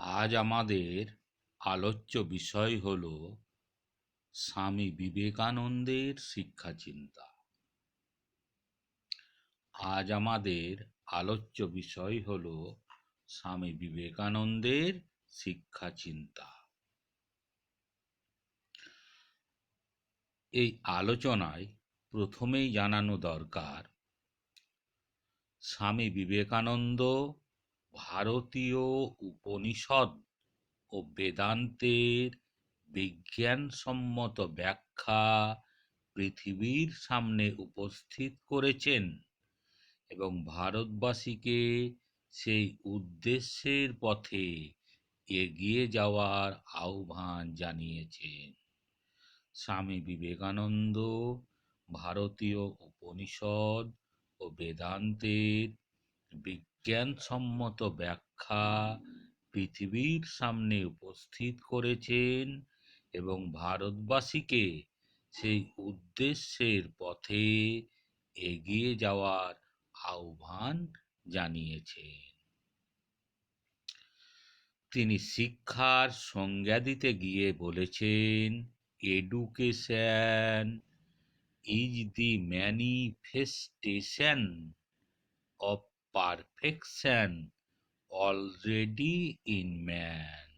আজ আমাদের আলোচ্য বিষয় হল স্বামী বিবেকানন্দের শিক্ষাচিন্তা। আজ আমাদের আলোচ্য বিষয় হল স্বামী বিবেকানন্দের শিক্ষাচিন্তা। এই আলোচনায় প্রথমেই জানানো দরকার, স্বামী বিবেকানন্দ ভারতীয় উপনিষদ ও বেদান্তের বিজ্ঞানসম্মত ব্যাখ্যা পৃথিবীর সামনে উপস্থিত করেছেন এবং ভারতবাসীকে সেই উদ্দেশ্যের পথে এগিয়ে যাওয়ার আহ্বান জানিয়েছেন। স্বামী বিবেকানন্দ ভারতীয় উপনিষদ ও বেদান্তের বিজ্ঞানসম্মত ব্যাখ্যা পৃথিবীর সামনে উপস্থিত করেছেন এবং ভারতবাসীকে সেই উদ্দেশ্যের পথে এগিয়ে যাওয়ার আহ্বান জানিয়েছেন। তিনি শিক্ষার সংজ্ঞা দিতে গিয়ে বলেছেন, education is the manifestation of perfection already in man.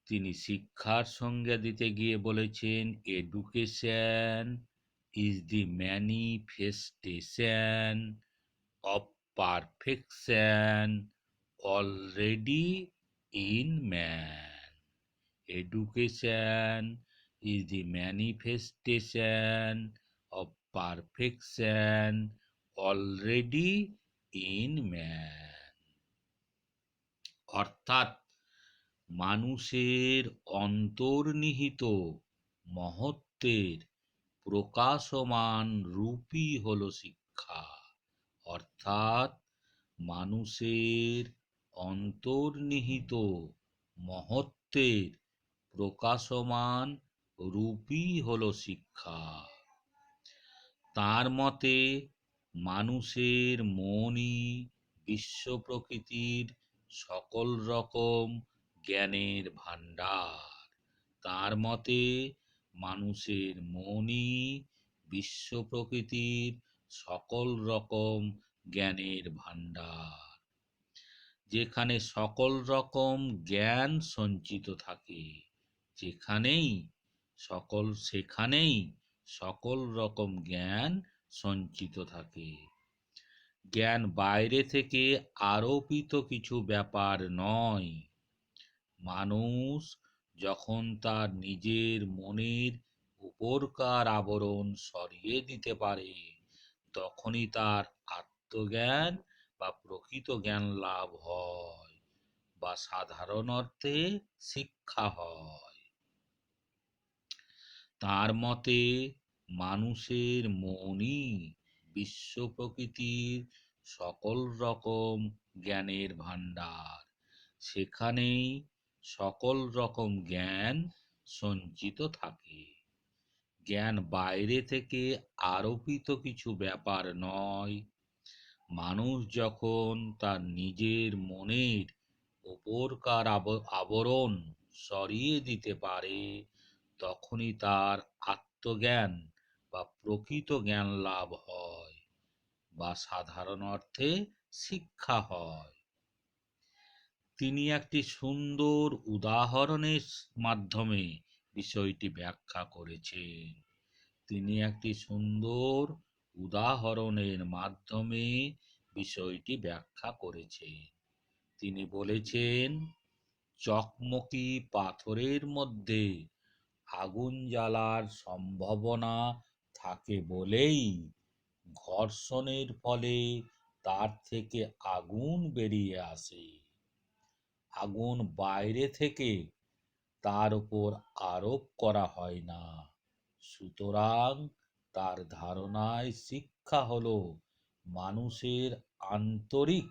তিনি শিক্ষার সংজ্ঞা দিতে গিয়ে বলেছেন, education is the manifestation of perfection already in man. Education is the manifestation of perfection already in man। অর্থাৎ মানুষের অন্তর্নিহিত মহত্বের প্রকাশমান রূপই হল শিক্ষা। অর্থাৎ মানুষের অন্তর্নিহিত মহত্বের প্রকাশমান রূপই হল শিক্ষা। তার মতে মানুষের মনই বিশ্ব প্রকৃতির সকল রকম জ্ঞানের ভাণ্ডার। তার মতে মানুষের মনই বিশ্ব প্রকৃতির সকল রকম জ্ঞানের ভাণ্ডার। যেখানে সকল রকম জ্ঞান সঞ্চিত থাকে, সেখানেই সকল রকম জ্ঞান সঞ্চিত থাকে। জ্ঞান বাইরে থেকে আরোপিত কিছু ব্যাপার নয়। মানুষ যখন তার নিজের মনের উপরকার আবরণ সরিয়ে দিতে পারে, তখনই তার আত্মজ্ঞান বা প্রকৃত জ্ঞান লাভ হয় বা সাধারণ অর্থে শিক্ষা হয়। তার মতে মানুষের মনই বিশ্ব প্রকৃতির সকল রকম জ্ঞানের ভাণ্ডার। সেখানেই সকল রকম জ্ঞান সঞ্চিত থাকে। জ্ঞান বাইরে থেকে আরোপিত কিছু ব্যাপার নয়। মানুষ যখন তার নিজের মনের উপরকার আবরণ সরিয়ে দিতে পারে, তখনই তার আত্মজ্ঞান বা প্রকৃত জ্ঞান লাভ হয় বা সাধারণ অর্থে শিক্ষা হয়। তিনি একটি সুন্দর উদাহরণের মাধ্যমে বিষয়টি ব্যাখ্যা করেছেন। তিনি বলেছেন, চকমকি পাথরের মধ্যে আগুন জ্বালার সম্ভাবনা থাকে বলেই ঘর্ষণের ফলে তার থেকে আগুন বেরিয়ে আসে। আগুন বাইরে থেকে তার উপর আরোপ করা হয় না। সুতরাং তার ধারণায় শিক্ষা হলো মানুষের আন্তরিক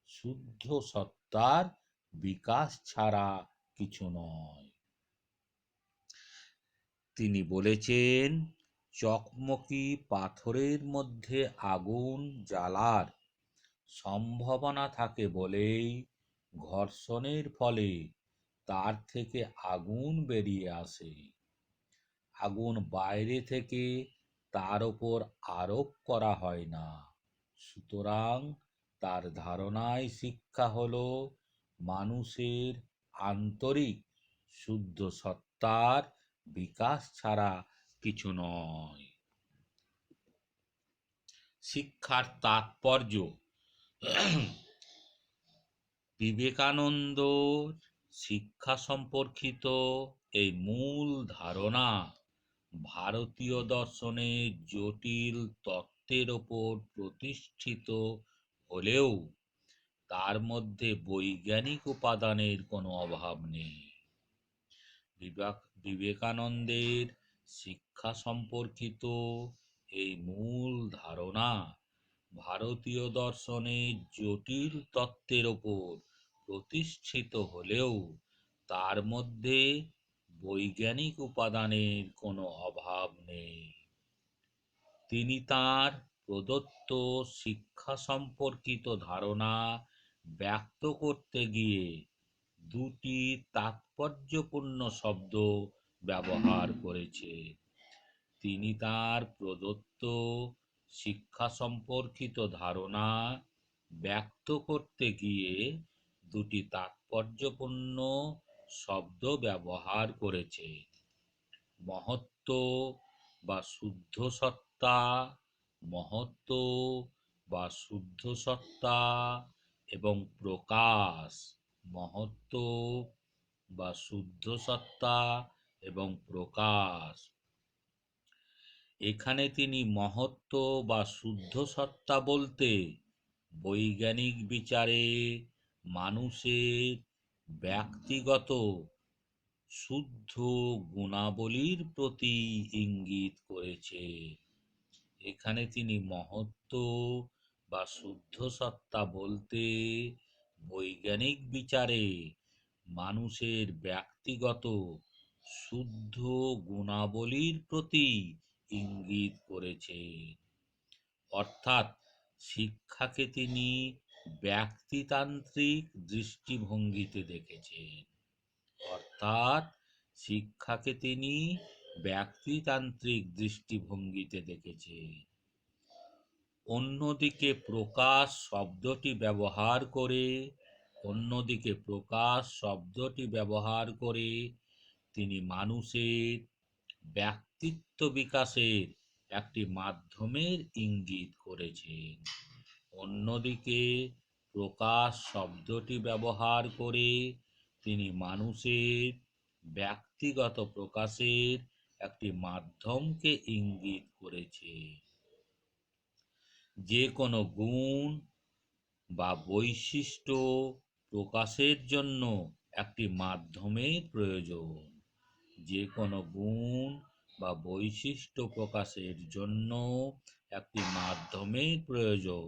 শুদ্ধ সত্তার বিকাশ ছাড়া কিছু নয়। তিনি বলেছেন, চকমকি পাথরের মধ্যে আগুন জ্বালার সম্ভাবনা থাকে বলেই ঘর্ষণের ফলে তার থেকে আগুন বেরিয়ে আসে। আগুন বাইরে থেকে তার ওপর আরোপ করা হয় না। সুতরাং তার ধারণায় শিক্ষা হলো মানুষের আন্তরিক শুদ্ধ সত্তার বিকাশ ছাড়া কিছু নয়। শিক্ষার তাৎপর্য। বিবেকানন্দ শিক্ষা সম্পর্কিত এই মূল ধারণা ভারতীয় দর্শনের জটিল তত্ত্বের ওপর প্রতিষ্ঠিত হলেও তার মধ্যে বৈজ্ঞানিক উপাদানের কোনো অভাব নেই। বিবেকানন্দের শিক্ষা সম্পর্কিত এই মূল ধারণা ভারতীয় দর্শনের জটিল তত্ত্বের ওপর প্রতিষ্ঠিত হলেও তার মধ্যে বৈজ্ঞানিক উপাদানের কোনো অভাব নেই। তিনি তাঁর প্রদত্ত শিক্ষা সম্পর্কিত ধারণা ব্যক্ত করতে গিয়ে দুটি তাৎপর্যপূর্ণ শব্দ ব্যবহার করেছে। তিনি তাঁর প্রদত্ত শিক্ষা সম্পর্কিত ধারণা ব্যক্ত করতে গিয়ে দুটি তাৎপর্যপূর্ণ শব্দ ব্যবহার করেছে: মহত্ব বা শুদ্ধ সত্তা, মহত্ব বা শুদ্ধ সত্তা এবং প্রকাশ, মহত্ব বা শুদ্ধ সত্তা এবং প্রকাশ। এখানে তিনি মহত্ব বা শুদ্ধ সত্তা বলতে বৈজ্ঞানিক বিচারে মানুষের ব্যক্তিগত শুদ্ধ গুণাবলীর প্রতি ইঙ্গিত করেছে। এখানে তিনি মহত্ব বা শুদ্ধ সত্তা বলতে বৈজ্ঞানিক বিচারে মানুষের ব্যক্তিগত শুদ্ধ গুণাবলীর প্রতি ইঙ্গিত করেছে। অর্থাৎ শিক্ষাকে তিনি ব্যক্তিতান্ত্রিক দৃষ্টিভঙ্গিতে দেখেছেন। অর্থাৎ শিক্ষাকে তিনি ব্যক্তিতান্ত্রিক দৃষ্টিভঙ্গিতে দেখেছেন। অন্যদিকে প্রকাশ শব্দটি ব্যবহার করে তিনি মানুষের ব্যক্তিত্ব বিকাশের একটি মাধ্যমের ইঙ্গিত করেছেন। অন্যদিকে প্রকাশ শব্দটি ব্যবহার করে তিনি মানুষের ব্যক্তিগত প্রকাশের একটি মাধ্যমকে ইঙ্গিত করেছেন। যে কোনো গুণ বা বৈশিষ্ট্য প্রকাশের জন্য একটি মাধ্যমের প্রয়োজন। যে কোনো গুণ বা বৈশিষ্ট্য প্রকাশের জন্য একটি মাধ্যমের প্রয়োজন।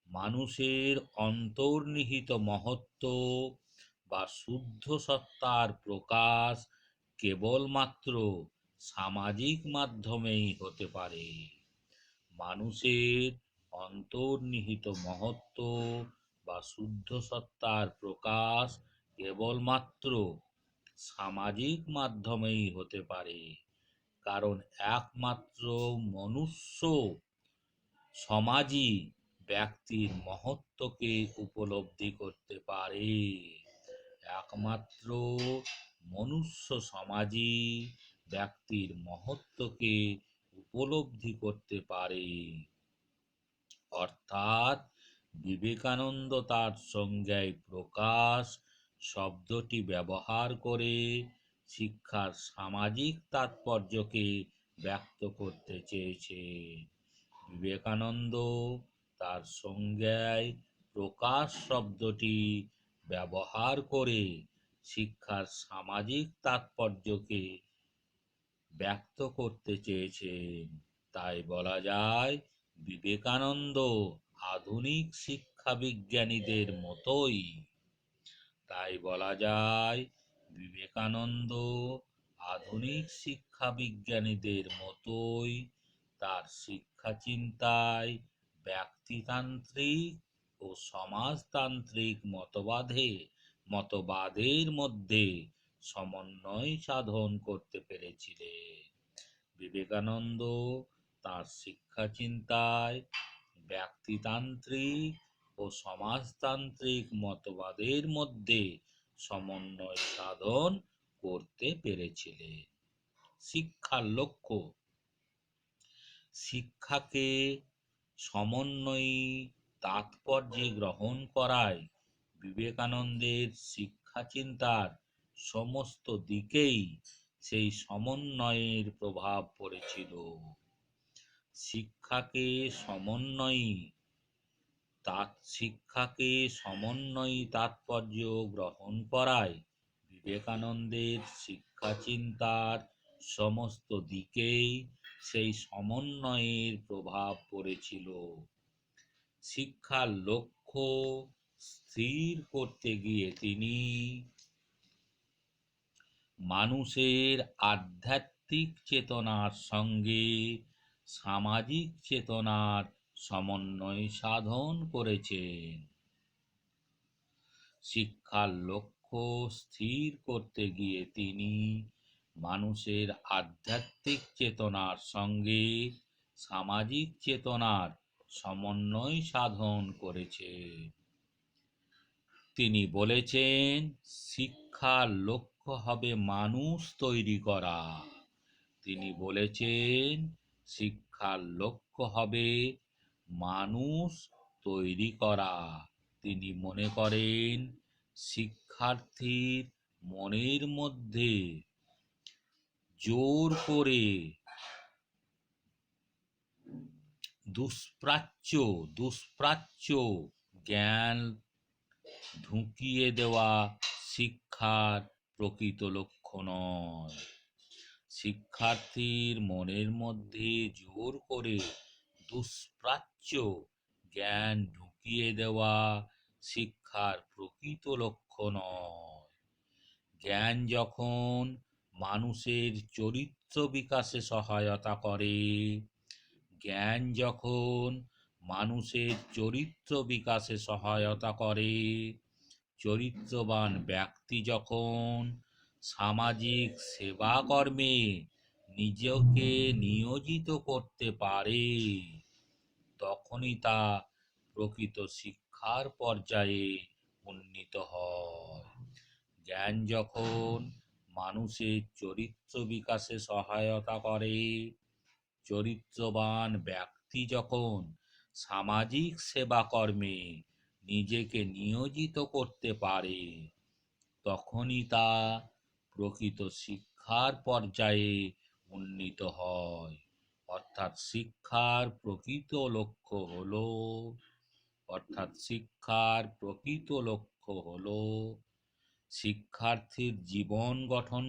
মানুষের অন্তর্নিহিত মহত্ব বা শুদ্ধ সত্তার প্রকাশ কেবলমাত্র সামাজিক মাধ্যমেই হতে পারে। মানুষের অন্তর্নিহিত মহত্ব বা শুদ্ধ সত্তার প্রকাশ কেবলমাত্র সামাজিক মাধ্যমেই হতে পারে, কারণ একমাত্র মনুষ্য সমাজই ব্যক্তির মহত্বকে উপলব্ধি করতে পারে। একমাত্র মনুষ্য সমাজই ব্যক্তির মহত্বকে উপলব্ধি করতে পারে। অর্থাৎ বিবেকানন্দ তার সংজ্ঞায় প্রকাশ শব্দটি ব্যবহার করে শিক্ষার সামাজিক তাৎপর্যকে ব্যক্ত করতে চেয়েছে। বিবেকানন্দ তার সংজ্ঞায় প্রকাশ শব্দটি ব্যবহার করে শিক্ষার সামাজিক তাৎপর্যকে ব্যক্ত করতে চেয়েছেন। তাই বলা যায় বিবেকানন্দ আধুনিক শিক্ষাবিজ্ঞানীদের মতোই তাই বলা যায় বিবেকানন্দ আধুনিক শিক্ষাবিজ্ঞানীদের মতোই তার শিক্ষা চিন্তায় ব্যক্তিতান্ত্রিক ও সমাজতান্ত্রিক মতবাদের মধ্যে সমন্বয় সাধন করতে পেরেছিলেন। বিবেকানন্দ তার শিক্ষা চিন্তায় ব্যক্তিতান্ত্রিক ও সমাজতান্ত্রিক মতবাদের মধ্যে সমন্বয় সাধন করতে পেরেছিলেন। শিক্ষার লক্ষ্য: শিক্ষাকে সমন্বয়ী তাৎপর্যে গ্রহণ করায় বিবেকানন্দের শিক্ষা চিন্তার সমস্ত দিকেই সেই সমন্বয়ের প্রভাব পড়েছিল। শিক্ষাকে সমন্বয়ী তাৎপর্য গ্রহণ করায় বিবেকানন্দের শিক্ষা চিন্তার সমস্ত দিকেই সেই সমন্বয়ের প্রভাব পড়েছিল। শিক্ষার লক্ষ্য স্থির করতে গিয়ে তিনি মানুষের আধ্যাত্মিক চেতনার সঙ্গে সামাজিক চেতনার সমন্বয় সাধন করেছেন। শিক্ষার লক্ষ্য স্থির করতে গিয়ে তিনি মানুষের আধ্যাত্মিক চেতনার সঙ্গে সামাজিক চেতনার সমন্বয় সাধন করেছেন। তিনি বলেছেন, শিক্ষার লক্ষ্য হবে মানুষ তৈরি করা। তিনি বলেছেন, শিক্ষার লক্ষ্য হবে মানুষ তৈরি করা। তিনি মনে করেন, শিক্ষার্থীর মনের মধ্যে জোর করে দুষ্প্রাচ্য জ্ঞান ঢুকিয়ে দেওয়া শিক্ষার প্রকৃত লক্ষ্য নয়। শিক্ষার্থীর মনের মধ্যে জোর করে দুষ্প্রাচ্য জ্ঞান ঢুকিয়ে দেওয়া শিক্ষার প্রকৃত লক্ষ্য নয়। জ্ঞান যখন মানুষের চরিত্র বিকাশে সহায়তা করে, জ্ঞান যখন মানুষের চরিত্র বিকাশে সহায়তা করে, চরিত্রবান ব্যক্তি যখন সামাজিক সেবা কর্মে নিজেকে নিয়োজিত করতে পারে, তখনই তা প্রকৃত শিক্ষার পর্যায়ে উন্নীত হয়। জ্ঞান যখন মানুষের চরিত্র বিকাশে সহায়তা করে, চরিত্রবান ব্যক্তি যখন সামাজিক সেবা কর্মে নিজেকে নিয়োজিত করতে পারে, তখনই তা প্রকৃত শিক্ষার পর্যায়ে উন্নীত হয়। অর্থাৎ শিক্ষার প্রকৃত লক্ষ্য হলো শিক্ষার্থীর জীবন গঠন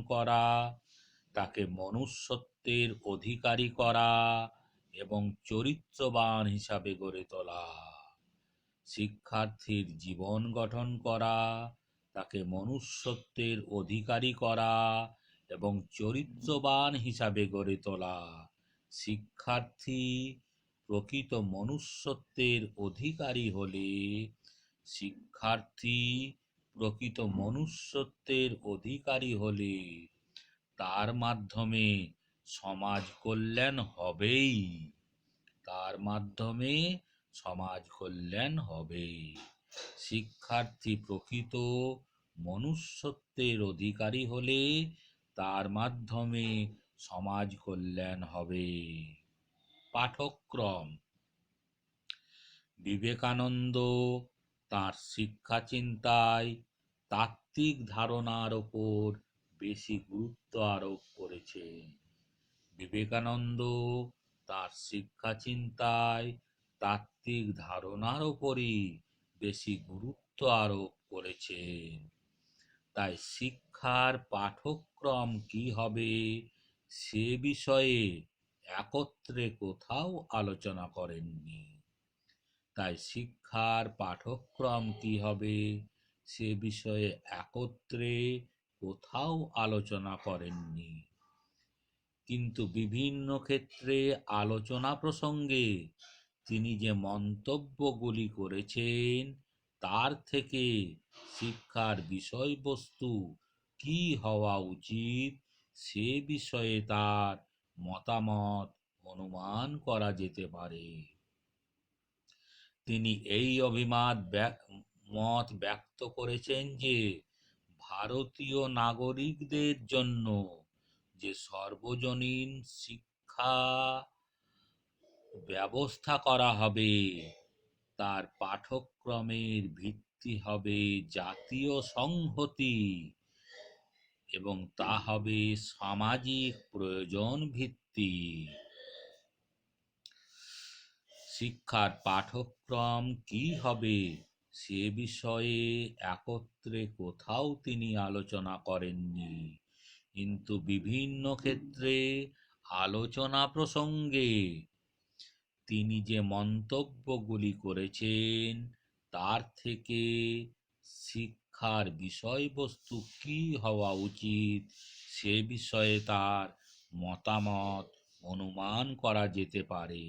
করা, তাকে মনুষ্যত্বের অধিকারী করা এবং চরিত্রবান হিসাবে গড়ে তোলা। শিক্ষার্থীর জীবন গঠন করা, তাকে মনুষ্যত্বের অধিকারী করা এবং চরিত্রবান হিসাবে গড়ে তোলা। শিক্ষার্থী প্রকৃত মনুষ্যত্বের অধিকারী হলে তার মাধ্যমে সমাজ কল্যাণ হবেই। শিক্ষার্থী প্রকৃত মনুষ্যত্বের অধিকারী হলে তার মাধ্যমে সমাজ কল্যাণ হবে। পাঠক্রম: বিবেকানন্দ তাঁর শিক্ষা চিন্তায় তাত্ত্বিক ধারণার উপর বেশি গুরুত্ব আরোপ করেছেন। বিবেকানন্দ তাঁর শিক্ষা চিন্তায় তাত্ত্বিক ধারণার উপরই বেশি গুরুত্ব আরোপ করেছেন। তাই শিক্ষার পাঠ্যক্রম কি হবে সে বিষয়ে একত্রে কোথাও আলোচনা করেননি। কিন্তু বিভিন্ন ক্ষেত্রে আলোচনা প্রসঙ্গে তিনি যে মন্তব্যগুলি করেছেন তার থেকে শিক্ষার বিষয়বস্তু কি হওয়া উচিত সে বিষয়ে তার মতামত অনুমান করা যেতে পারে। তিনি এই মত ব্যক্ত করেছেন যে ভারতীয় নাগরিকদের জন্য যে সর্বজনীন শিক্ষা ব্যবস্থা করা হবে তার পাঠ্যক্রমের ভিত্তি হবে জাতীয় সংহতি এবং তা হবে সামাজিক প্রয়োজন ভিত্তিক। শিক্ষার পাঠ্যক্রম কি হবে সে বিষয়ে একত্রে কোথাও তিনি আলোচনা করেননি, কিন্তু বিভিন্ন ক্ষেত্রে আলোচনা প্রসঙ্গে তিনি যে মন্তব্যগুলি করেছেন তার থেকে শিক্ষার বিষয়বস্তু কি হওয়া উচিত সে বিষয়ে তার মতামত অনুমান করা যেতে পারে।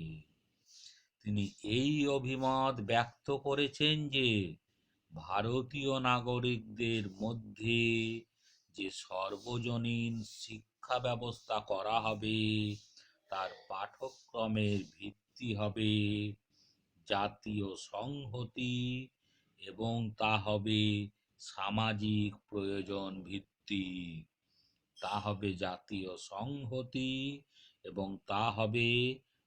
তিনি এই অভিমত ব্যক্ত করেছেন যে ভারতীয় নাগরিকদের মধ্যে যে সর্বজনীন শিক্ষা ব্যবস্থা করা হবে তার পাঠ্যক্রমের ভিত্তি হবে জাতীয় সংহতি এবং তা হবে সামাজিক প্রয়োজন ভিত্তিক। তা হবে জাতীয় সংহতি এবং তা হবে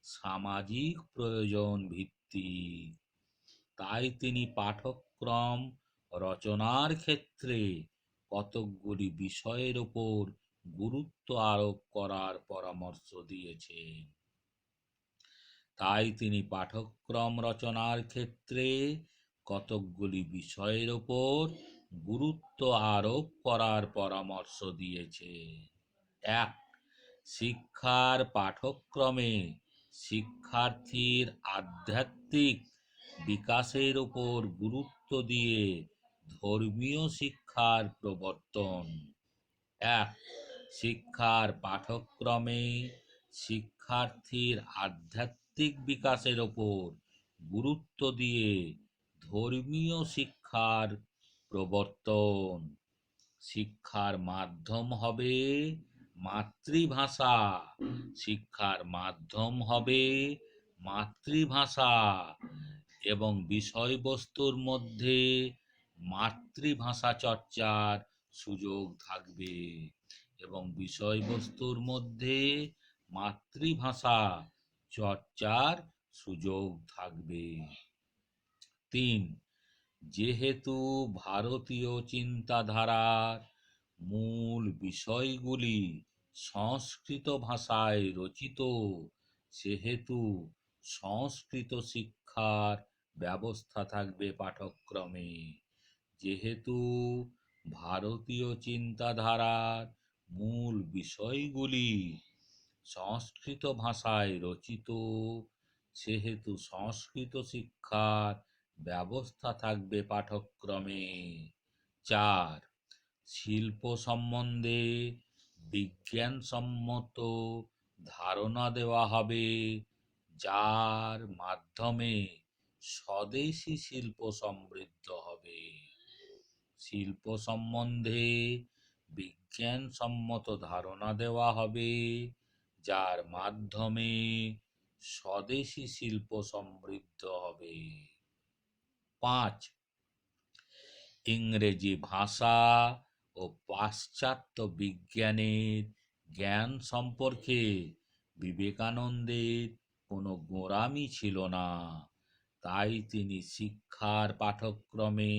সামাজিক প্রয়োজন ভিত্তিক। তাই তিনি পাঠ্যক্রম রচনার ক্ষেত্রে কতকগুলি বিষয়ের উপর গুরুত্ব আরোপ করার পরামর্শ দিয়েছেন। তাই তিনি পাঠ্যক্রম রচনার ক্ষেত্রে কতকগুলি বিষয়ের উপর গুরুত্ব আরোপ করার পরামর্শ দিয়েছে। এক, শিক্ষার পাঠ্যক্রমে শিক্ষার্থীর আধ্যাত্মিক বিকাশের উপর গুরুত্ব দিয়ে ধর্মীয় শিক্ষার প্রবর্তন। এক, শিক্ষার পাঠ্যক্রমে শিক্ষার্থীর আধ্যাত্মিক বিকাশের উপর গুরুত্ব দিয়ে ধর্মীয় শিক্ষার প্রবর্তন। শিক্ষার মাধ্যম হবে মাতৃভাষা। শিক্ষার মাধ্যম হবে মাতৃভাষা এবং বিষয়বস্তুর মধ্যে মাতৃভাষা চর্চার সুযোগ থাকবে এবং বিষয়বস্তুর মধ্যে মাতৃভাষা চর্চার সুযোগ থাকবে। তিন, যেহেতু ভারতীয় চিন্তাধারার মূল বিষয়গুলি সংস্কৃত ভাষায় রচিত, সেহেতু সংস্কৃত শিক্ষার ব্যবস্থা থাকবে পাঠ্যক্রমে। যেহেতু ভারতীয় চিন্তাধারার মূল বিষয়গুলি সংস্কৃত ভাষায় রচিত, সেহেতু সংস্কৃত শিক্ষার ব্যবস্থা থাকবে পাঠ্যক্রমে। চার, শিল্প সম্বন্ধে বিজ্ঞানসম্মত ধারণা দেওয়া হবে, যার মাধ্যমে স্বদেশী শিল্প সমৃদ্ধ হবে। শিল্প সম্বন্ধে বিজ্ঞানসম্মত ধারণা দেওয়া হবে, যার মাধ্যমে স্বদেশী শিল্প সমৃদ্ধ হবে। পাঁচ, ইংরেজি ভাষা ও পাশ্চাত্য বিজ্ঞানের জ্ঞান সম্পর্কে বিবেকানন্দের কোনো গোঁড়ামি ছিল না। তাই তিনি শিক্ষার পাঠ্যক্রমে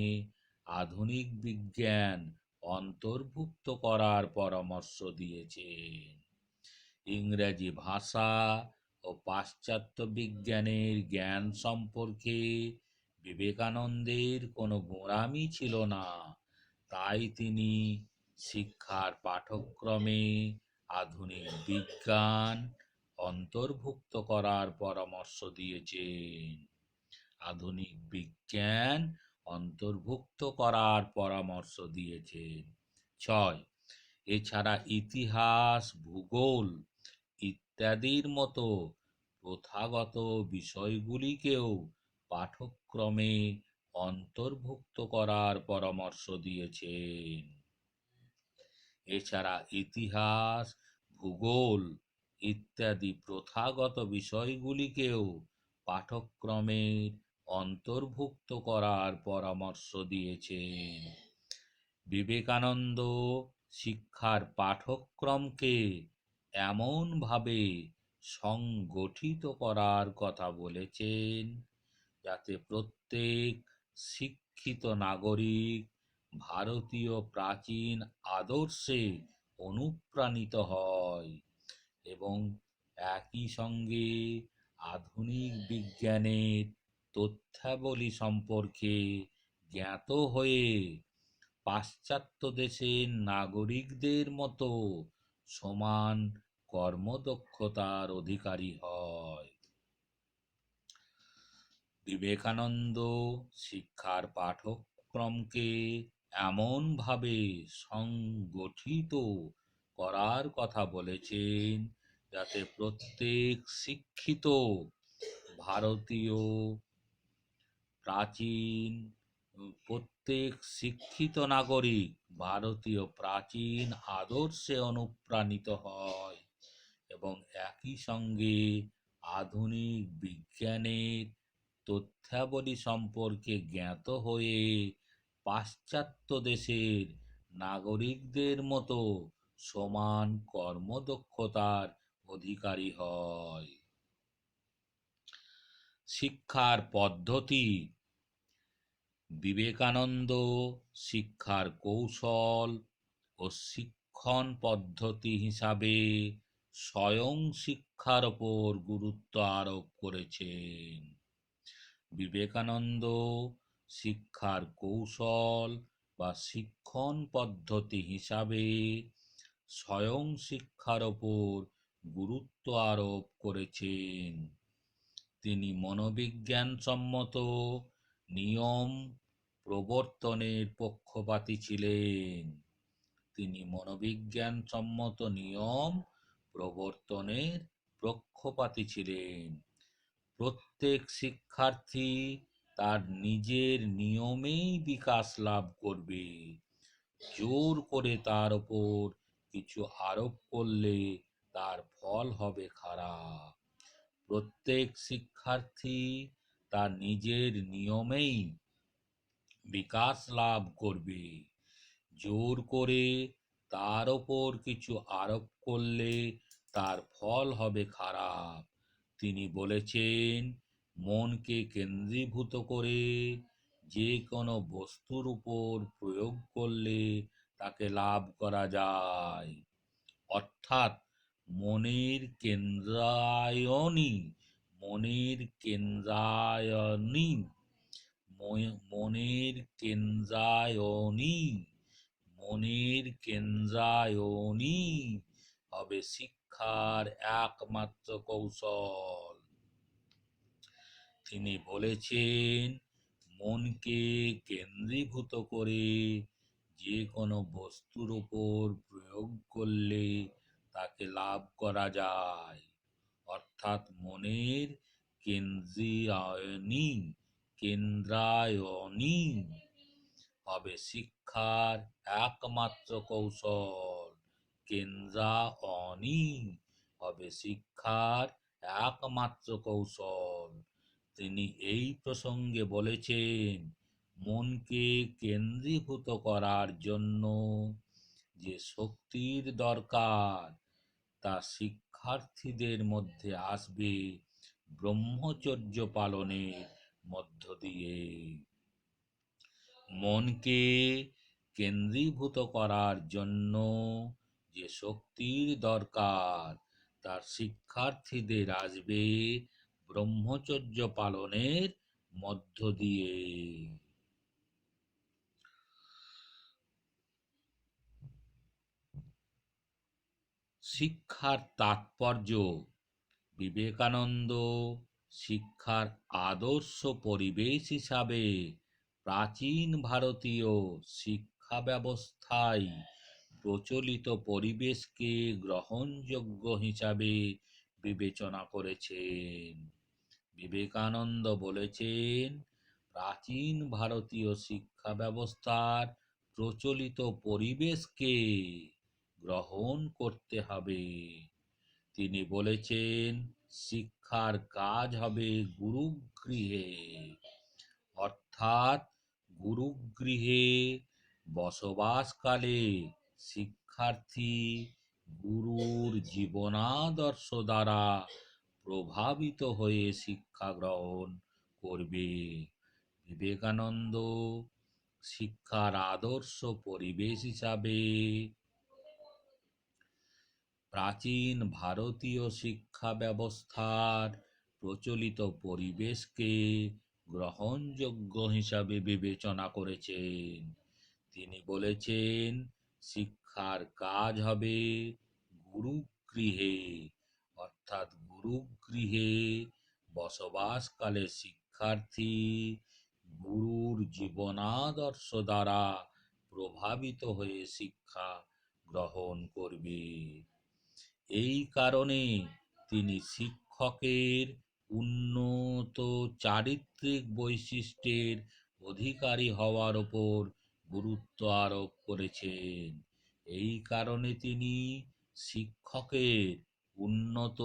আধুনিক বিজ্ঞান অন্তর্ভুক্ত করার পরামর্শ দিয়েছেন। ইংরেজি ভাষা ও পাশ্চাত্য বিজ্ঞানের জ্ঞান সম্পর্কে বিবেকানন্দের কোনো গোঁড়ামি ছিল না। তাই তিনি শিক্ষার পাঠ্যক্রমে আধুনিক বিজ্ঞান অন্তর্ভুক্ত করার পরামর্শ দিয়েছেন। আধুনিক বিজ্ঞান অন্তর্ভুক্ত করার পরামর্শ দিয়েছেন। ছয়, এছাড়া ইতিহাস, ভূগোল ইত্যাদির মতো প্রথাগত বিষয়গুলিকেও পাঠ্যক্রমে অন্তর্ভুক্ত করার পরামর্শ দিয়েছেন। এছাড়া ইতিহাস, ভূগোল ইত্যাদি প্রথাগত বিষয়গুলিকেও পাঠ্যক্রমের অন্তর্ভুক্ত করার পরামর্শ দিয়েছেন। বিবেকানন্দ শিক্ষার পাঠ্যক্রমকে এমনভাবে সংগঠিত করার কথা বলেছেন যাতে প্রত্যেক শিক্ষিত নাগরিক ভারতীয় প্রাচীন আদর্শে অনুপ্রাণিত হয় এবং একই সঙ্গে আধুনিক বিজ্ঞানের তথ্যাবলী সম্পর্কে জ্ঞাত হয়ে পাশ্চাত্য দেশের নাগরিকদের মতো সমান কর্মদক্ষতার অধিকারী হয়। বিবেকানন্দ শিক্ষার পাঠ্যক্রমকে এমনভাবে সংগঠিত করার কথা বলেছেন যাতে ভারতীয় প্রাচীন প্রত্যেক শিক্ষিত নাগরিক ভারতীয় প্রাচীন আদর্শে অনুপ্রাণিত হয় এবং একই সঙ্গে আধুনিক বিজ্ঞানের তথ্যাবলী সম্পর্কে জ্ঞাত হয়ে পাশ্চাত্য দেশের নাগরিকদের মতো সমান কর্মদক্ষতার অধিকারী হয়। শিক্ষার পদ্ধতি। বিবেকানন্দ শিক্ষার কৌশল ও শিক্ষণ পদ্ধতি হিসাবে স্বয়ং শিক্ষার ওপর গুরুত্ব আরোপ করেছেন। বিবেকানন্দ শিক্ষার কৌশল বা শিক্ষণ পদ্ধতি হিসাবে স্বয়ং শিক্ষার ওপর গুরুত্ব আরোপ করেছেন। তিনি মনোবিজ্ঞানসম্মত নিয়ম প্রবর্তনের পক্ষপাতী ছিলেন। তিনি মনোবিজ্ঞানসম্মত নিয়ম প্রবর্তনের পক্ষপাতী ছিলেন। প্রত্যেক শিক্ষার্থী তার নিজের নিয়মেই বিকাশ লাভ করবে। জোর করে তার উপর কিছু আরোপ করলে তার ফল হবে খারাপ। প্রত্যেক শিক্ষার্থী তার নিজের নিয়মেই বিকাশ লাভ করবে। জোর করে তার ওপর কিছু আরোপ করলে তার ফল হবে খারাপ। তিনি বলেছেন, মনকে কেন্দ্রীভূত করে যে কোনো বস্তুর উপর প্রয়োগ করলে তাকে লাভ করা যায়। অর্থাৎ মনের কেন্দ্রায়নী মনের কেন্দ্রায়নী মনের কেন্দ্রায়নী মনের কেন্দ্রায়নী হবে শিক্ষার একমাত্র কৌশল। তিনি বলেছেন, মনকে কেন্দ্রীভূত করে যে কোনো বস্তুর উপর প্রয়োগ করলে তাকে লাভ করা যায়। অর্থাৎ মনের কেন্দ্রায়নী হবে শিক্ষার একমাত্র কৌশল। কেন্দ্রায়নী হবে শিক্ষার একমাত্র কৌশল। তিনি এই প্রসঙ্গে বলেছেন, মনকে কেন্দ্রীভূত করার জন্য যে শক্তির দরকার তা শিক্ষার্থীদের মধ্যে আসবে ব্রহ্মচর্য পালনের মধ্য দিয়ে। মনকে কেন্দ্রীভূত করার জন্য যে শক্তির দরকার তার শিক্ষার্থীদের আসবে ব্রহ্মচর্য পালনের মধ্য দিয়ে। শিক্ষার তাৎপর্য। বিবেকানন্দ শিক্ষার আদর্শ পরিবেশ হিসাবে প্রাচীন ভারতীয় শিক্ষা ব্যবস্থায় প্রচলিত পরিবেশকে গ্রহণযোগ্য হিসাবে বিবেচনা করেছেন। বিবেকানন্দ বলেছেন, প্রাচীন ভারতীয় শিক্ষা ব্যবস্থার প্রচলিত পরিবেশকে গ্রহণ করতে হবে। তিনি বলেছেন, শিক্ষার কাজ হবে গুরুগৃহে, অর্থাৎ গুরুগৃহে বসবাসকালে শিক্ষার্থী গুরুর জীবনাদর্শ দ্বারা প্রভাবিত হয়ে শিক্ষা গ্রহণ করবে। বিবেকানন্দ শিক্ষার আদর্শ পরিবেশ হিসাবে প্রাচীন ভারতীয় শিক্ষা ব্যবস্থার প্রচলিত পরিবেশকে গ্রহণযোগ্য হিসাবে বিবেচনা করেছেন। তিনি বলেছেন, শিক্ষার কাজ হবে গুরুগৃহে, অর্থাৎ গুরুগৃহে বসবাসকালে শিক্ষার্থী গুরুর জীবনাদর্শ দ্বারা প্রভাবিত হয়ে শিক্ষা গ্রহণ করবে। এই কারণে তিনি শিক্ষকের উন্নত চারিত্রিক বৈশিষ্ট্যের অধিকারী হওয়ার ওপর গুরুত্ব আরোপ করেছেন। এই কারণে তিনি শিক্ষকের উন্নত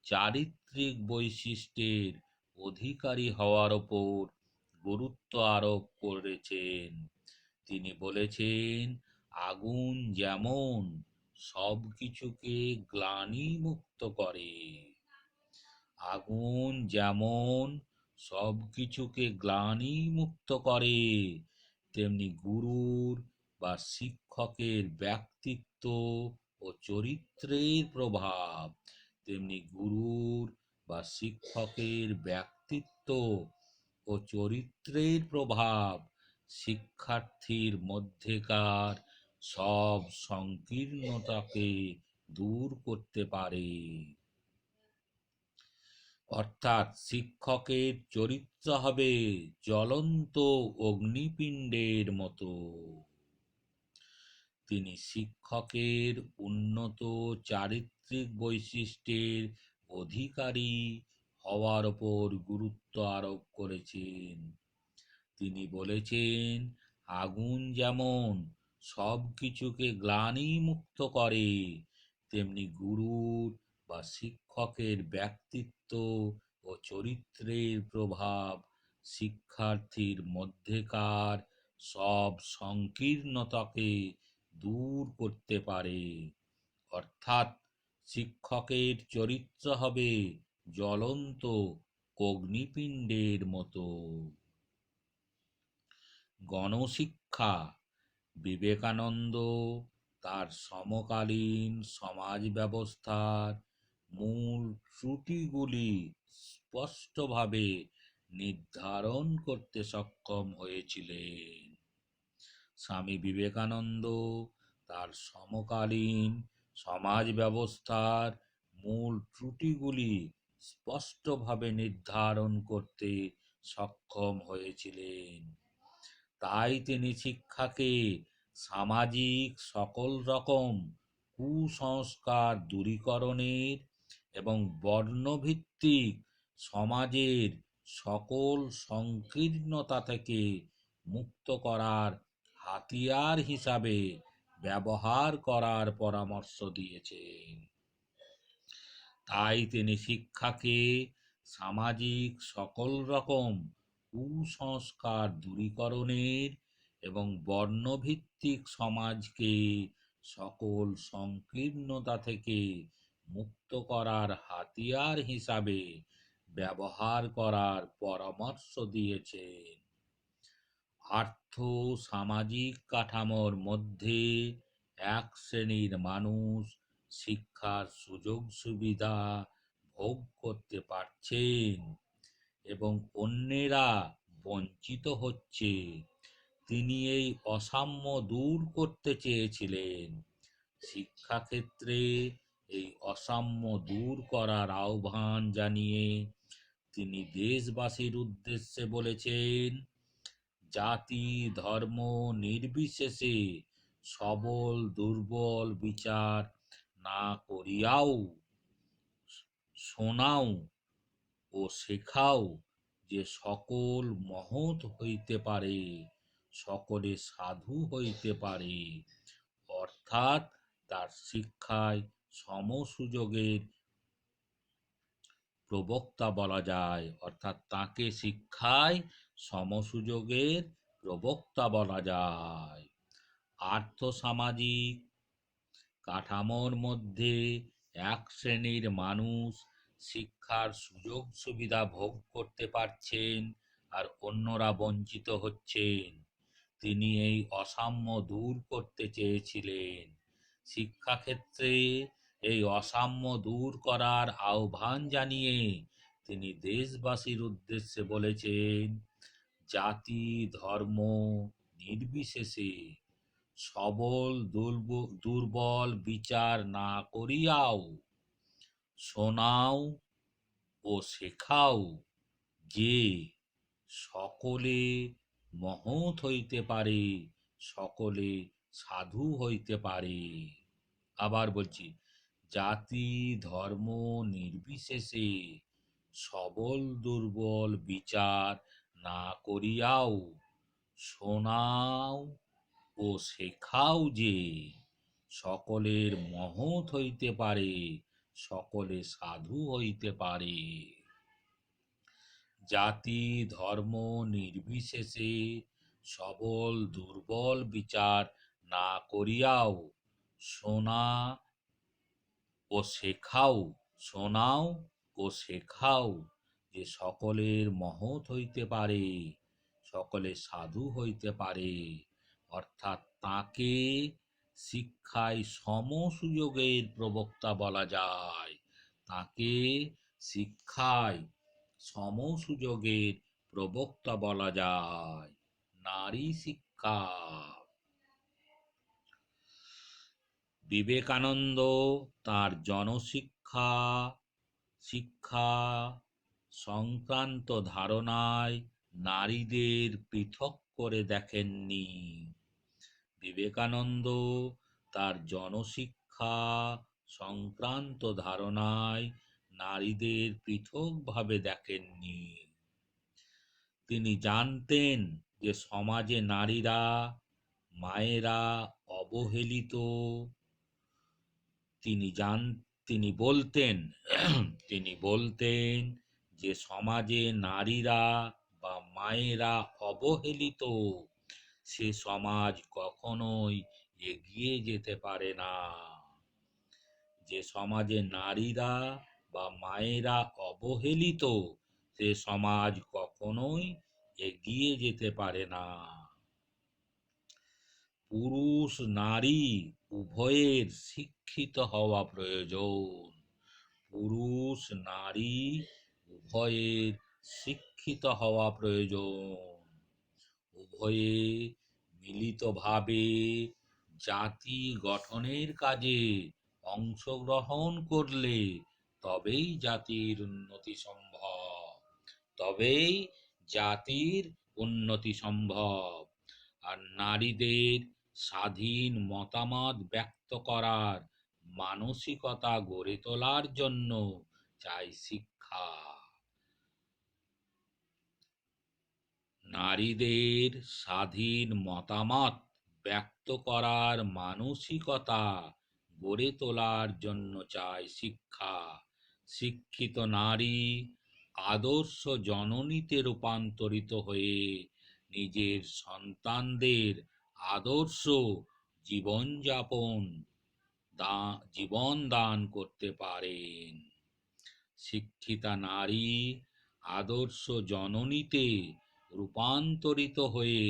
চারিত্রিক বৈশিষ্ট্যের অধিকারী হওয়ার ওপর গুরুত্ব আরোপ করেছেন। তিনি বলেছেন, আগুন যেমন সবকিছুকে গ্লানিমুক্ত করে, আগুন যেমন সবকিছুকে গ্লানিমুক্ত করে, তেমনি গুরুর বা শিক্ষকের ব্যক্তিত্ব ও চরিত্রের প্রভাব তেমনি গুরুর বা শিক্ষকের ব্যক্তিত্ব ও চরিত্রের প্রভাব শিক্ষার্থীর মধ্যেকার সব সংকীর্ণতাকে দূর করতে পারে। অর্থাৎ শিক্ষকের চরিত্র হবে জ্বলন্ত অগ্নিপিণ্ডের মতো। তিনি শিক্ষকের উন্নত চারিত্রিক বৈশিষ্ট্যের অধিকারী হওয়ার ওপর গুরুত্ব আরোপ করেছেন। তিনি বলেছেন, আগুন যেমন সব কিছুকে গ্লানিমুক্ত করে, তেমনি গুরুর বা শিক্ষকের ব্যক্তিত্ব ও চরিত্রের প্রভাব শিক্ষার্থীর মধ্যেকার সব সংকীর্ণতাকে দূর করতে পারে। অর্থাৎ শিক্ষকের চরিত্র হবে জ্বলন্ত অগ্নিপিণ্ডের মতো। গণশিক্ষা। বিবেকানন্দ তার সমকালীন সমাজ ব্যবস্থার মূল ত্রুটিগুলি স্পষ্টভাবে নির্ধারণ করতে সক্ষম হয়েছিলেন। স্বামী বিবেকানন্দ তার সমকালীন সমাজ ব্যবস্থার মূল ত্রুটিগুলি স্পষ্টভাবে নির্ধারণ করতে সক্ষম হয়েছিলেন। তাই তিনি শিক্ষাকে সামাজিক সকল রকম কুসংস্কার দূরীকরণের এবং বর্ণভিত্তিক সমাজের সকল সংকীর্ণতা থেকে মুক্ত করার হাতিয়ার হিসাবে ব্যবহার করার পরামর্শ দিয়েছেন। তাই তিনি শিক্ষাকে সামাজিক সকল রকম কুসংস্কার দূরীকরণের এবং বর্ণভিত্তিক সমাজকে সকল সংকীর্ণতা থেকে মুক্ত করার হাতিয়ার হিসাবে ব্যবহার করার পরামর্শ দিয়েছেন। আর্থ সামাজিক কাঠামোর মধ্যে এক শ্রেণীর মানুষ শিক্ষার সুযোগ সুবিধা ভোগ করতে পারছেন এবং অন্যেরা বঞ্চিত হচ্ছে। তিনি এই অসাম্য দূর করতে চেয়েছিলেন। শিক্ষাক্ষেত্রে এই অসাম্য দূর করার আহ্বান জানিয়ে তিনি দেশবাসীর উদ্দেশ্যে বলেছেন, জাতি ধর্ম নির্বিশেষে সবল দুর্বল বিচার না করিয়াও শোনাও ও শেখাও যে সকল মহৎ হইতে পারে, সকলে সাধু হইতে পারে। অর্থাৎ তার শিক্ষায় সমসুযোগের প্রবক্তা বলা যায়, অর্থাৎ তাকে শিক্ষায় সমসুযোগের প্রবক্তা বলা যায়। আর্থসামাজিক কাঠামোর মধ্যে এক শ্রেণীর মানুষ শিক্ষার সুযোগ সুবিধা ভোগ করতে পারছেন আর অন্যরা বঞ্চিত হচ্ছেন। তিনি এই অসাম্য দূর করতে চেয়েছিলেন। শিক্ষাক্ষেত্রে এই অসাম্য দূর করার আহ্বান জানিয়ে তিনি দেশবাসীর উদ্দেশ্যে বলেছেন, জাতি ধর্ম নির্বিশেষে সবল দুর্বল বিচার না করিয়াও শোনাও ও শেখাও যে সকলে মহৎ হইতে পারে, সকলে সাধু হইতে পারে। আবার বলছি, জাতি ধর্ম নির্বিশেষে সবল দুর্বল বিচার না করিয়াও শোনাও ও শেখাও যে সকলের মহৎ হইতে পারে, সকলে সাধু হইতে পারে। জাতি ধর্ম নির্বিশেষে সবল দুর্বল বিচার না করিয়াও শোনা ও শেখাও শোনাও ও শেখাও যে সকলের মহৎ হইতে পারে, সকলে সাধু হইতে পারে। অর্থাৎ তাকে শিক্ষায় সমসুযোগের প্রবক্তা বলা যায়, তাকে শিক্ষায় সমসুযোগের প্রবক্তা বলা যায়। নারী শিক্ষা। বিবেকানন্দ তার জনশিক্ষা শিক্ষা সংক্রান্ত ধারণায় নারীদের পৃথক করে দেখেননি। বিবেকানন্দ তার জনশিক্ষা সংক্রান্ত ধারণায় নারীদের পৃথকভাবে দেখেননি। তিনি জানতেন যে সমাজে নারীরা মায়েরা অবহেলিত। তিনি বলতেন তিনি বলতেন যে সমাজে নারীরা বা মায়েরা অবহেলিত, সে সমাজ কখনোই এগিয়ে যেতে পারে না। যে সমাজে নারীরা বা মায়েরা অবহেলিত, সে সমাজ কখনোই এগিয়ে যেতে পারে না। পুরুষ নারী উভয়ের শিক্ষিত হওয়া প্রয়োজন। পুরুষ নারী উভয়ের শিক্ষিত হওয়া প্রয়োজন। উভয়ে মিলিতভাবে জাতি গঠনের কাজে অংশগ্রহণ করলে তবেই জাতির উন্নতি সম্ভব, তবেই জাতির উন্নতি সম্ভব। আর নারীদের স্বাধীন মতামত ব্যক্ত করার মানসিকতা গড়ে তোলার জন্য চাই শিক্ষা। নারীদের স্বাধীন মতামত ব্যক্ত করার মানসিকতা গড়ে তোলার জন্য চাই শিক্ষা। শিক্ষিত নারী আদর্শ জননীতে রূপান্তরিত হয়ে নিজের সন্তানদের আদর্শ জীবনযাপন জীবন দান করতে পারেন। শিক্ষিতা নারী আদর্শ জননীতে রূপান্তরিত হয়ে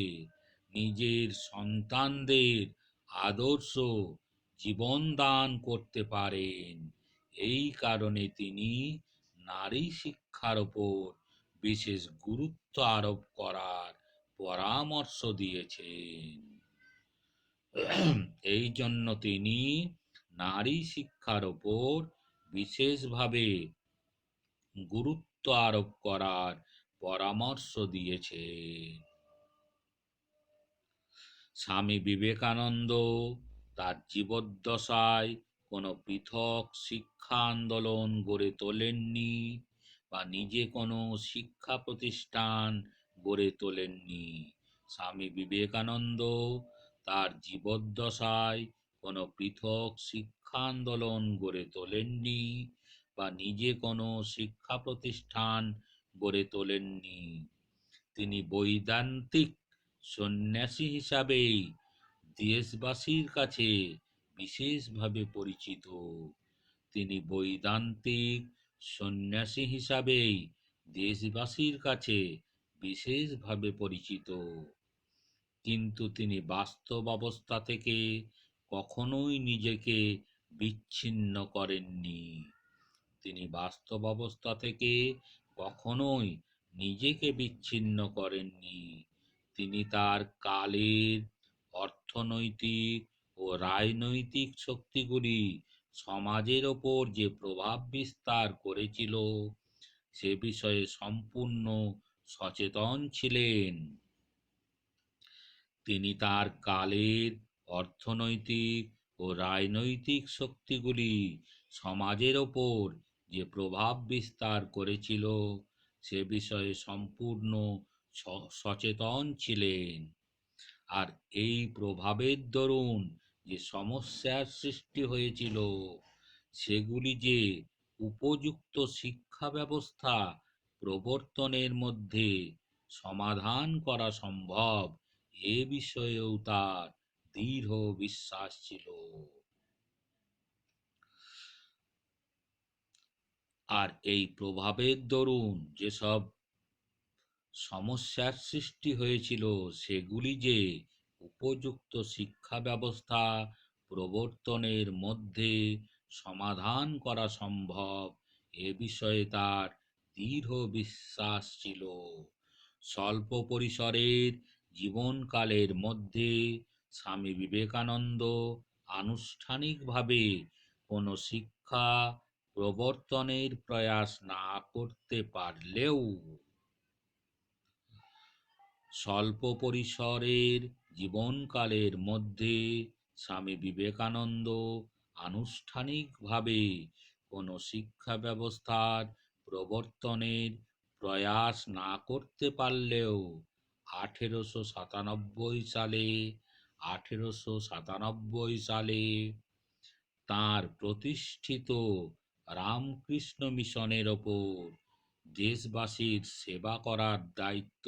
নিজের সন্তানদের আদর্শ জীবন দান করতে পারেন। এই কারণে তিনি নারী শিক্ষার উপর বিশেষ গুরুত্ব আরোপ করার পরামর্শ দিয়েছেন। এই জন্য তিনি নারী শিক্ষার উপর বিশেষভাবে গুরুত্ব আরোপ করার পরামর্শ দিয়েছেন। স্বামী বিবেকানন্দ তার জীবদ্দশায় কোনো পৃথক শিক্ষা আন্দোলন গড়ে তোলেননি বা নিজে কোনো শিক্ষা প্রতিষ্ঠান গড়ে তোলেননি। স্বামী বিবেকানন্দ তার জীবদ্দশায় কোনো পৃথক শিক্ষা আন্দোলন গড়ে তোলেননি বা নিজে কোনো শিক্ষা প্রতিষ্ঠান গড়ে তোলেননি। তিনি বৈদান্তিক সন্ন্যাসী হিসাবেই দেশবাসীর কাছে বিশেষভাবে পরিচিত। তিনি বৈদান্তিক সন্ন্যাসী হিসাবেই দেশবাসীর কাছে বিশেষভাবে পরিচিত। কিন্তু তিনি বাস্তব অবস্থা থেকে কখনোই নিজেকে বিচ্ছিন্ন করেননি। তিনি বাস্তব অবস্থা থেকে কখনোই নিজেকে বিচ্ছিন্ন করেননি। তিনি তার কালের অর্থনৈতিক ও রাজনৈতিক শক্তিগুলি সমাজের ওপর যে প্রভাব বিস্তার করেছিল সে বিষয়ে সম্পূর্ণ সচেতন ছিলেন। তিনি তার কালের অর্থনৈতিক ও রাজনৈতিক শক্তিগুলি সমাজের ওপর যে প্রভাব বিস্তার করেছিল সে বিষয়ে সম্পূর্ণ সচেতন ছিলেন। আর এই প্রভাবের দরুন যে সমস্যার সৃষ্টি হয়েছিল সেগুলি যে উপযুক্ত শিক্ষা ব্যবস্থা প্রবর্তনের মধ্যে সমাধান করা সম্ভব এ বিষয়েও তার দৃঢ় বিশ্বাস ছিল। আর এই প্রভাবের দরুন যেসব সমস্যার সৃষ্টি হয়েছিল সেগুলি যে উপযুক্ত শিক্ষা ব্যবস্থা প্রবর্তনের মধ্যে সমাধান করা সম্ভব এ বিষয়ে তার দৃঢ় বিশ্বাস ছিল। স্বল্প পরিসরের জীবনকালের মধ্যে স্বামী বিবেকানন্দ আনুষ্ঠানিকভাবে কোনো শিক্ষা প্রবর্তনের প্রয়াস না করতে পারলেও স্বল্প পরিসরের জীবনকালের মধ্যে স্বামী বিবেকানন্দ আনুষ্ঠানিকভাবে কোনো শিক্ষা ব্যবস্থার প্রবর্তনের প্রয়াস না করতে পারলেও 1897 সালে তাঁর প্রতিষ্ঠিত রামকৃষ্ণ মিশনের ওপর দেশবাসীর সেবা করার দায়িত্ব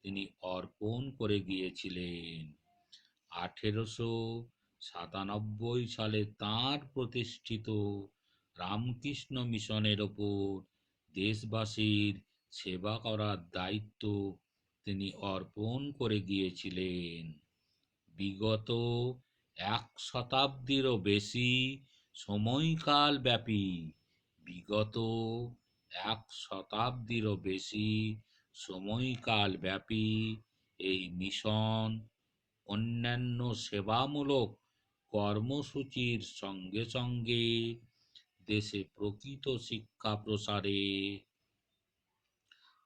তিনি অর্পণ করে গিয়েছিলেন। 1897 সালে তাঁর প্রতিষ্ঠিত রামকৃষ্ণ মিশনের ওপর দেশবাসীর সেবা করার দায়িত্ব তিনি অর্পণ করে গিয়েছিলেন। বিগত 1 শতাব্দীরও বেশি সময়কাল ব্যাপী বিগত 1 শতাব্দীরও বেশি সময়কাল ব্যাপী এই মিশন অন্যান্য সেবামূলক কর্মসূচির সঙ্গে সঙ্গে দেশে প্রকৃত শিক্ষা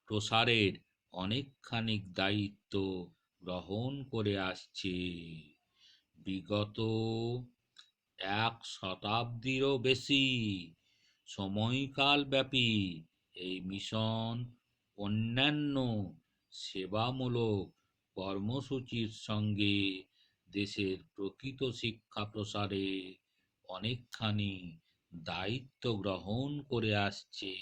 প্রসারের অনেকখানি দায়িত্ব গ্রহণ করে আসছে। বিগত 1 শতাব্দীরও বেশি সময়কাল ব্যাপী এই মিশন অন্যান্য সেবামূলক কর্মসূচির সঙ্গে দেশের প্রকৃত শিক্ষা প্রসারে অনেকখানি দায়িত্ব গ্রহণ করে আসছে।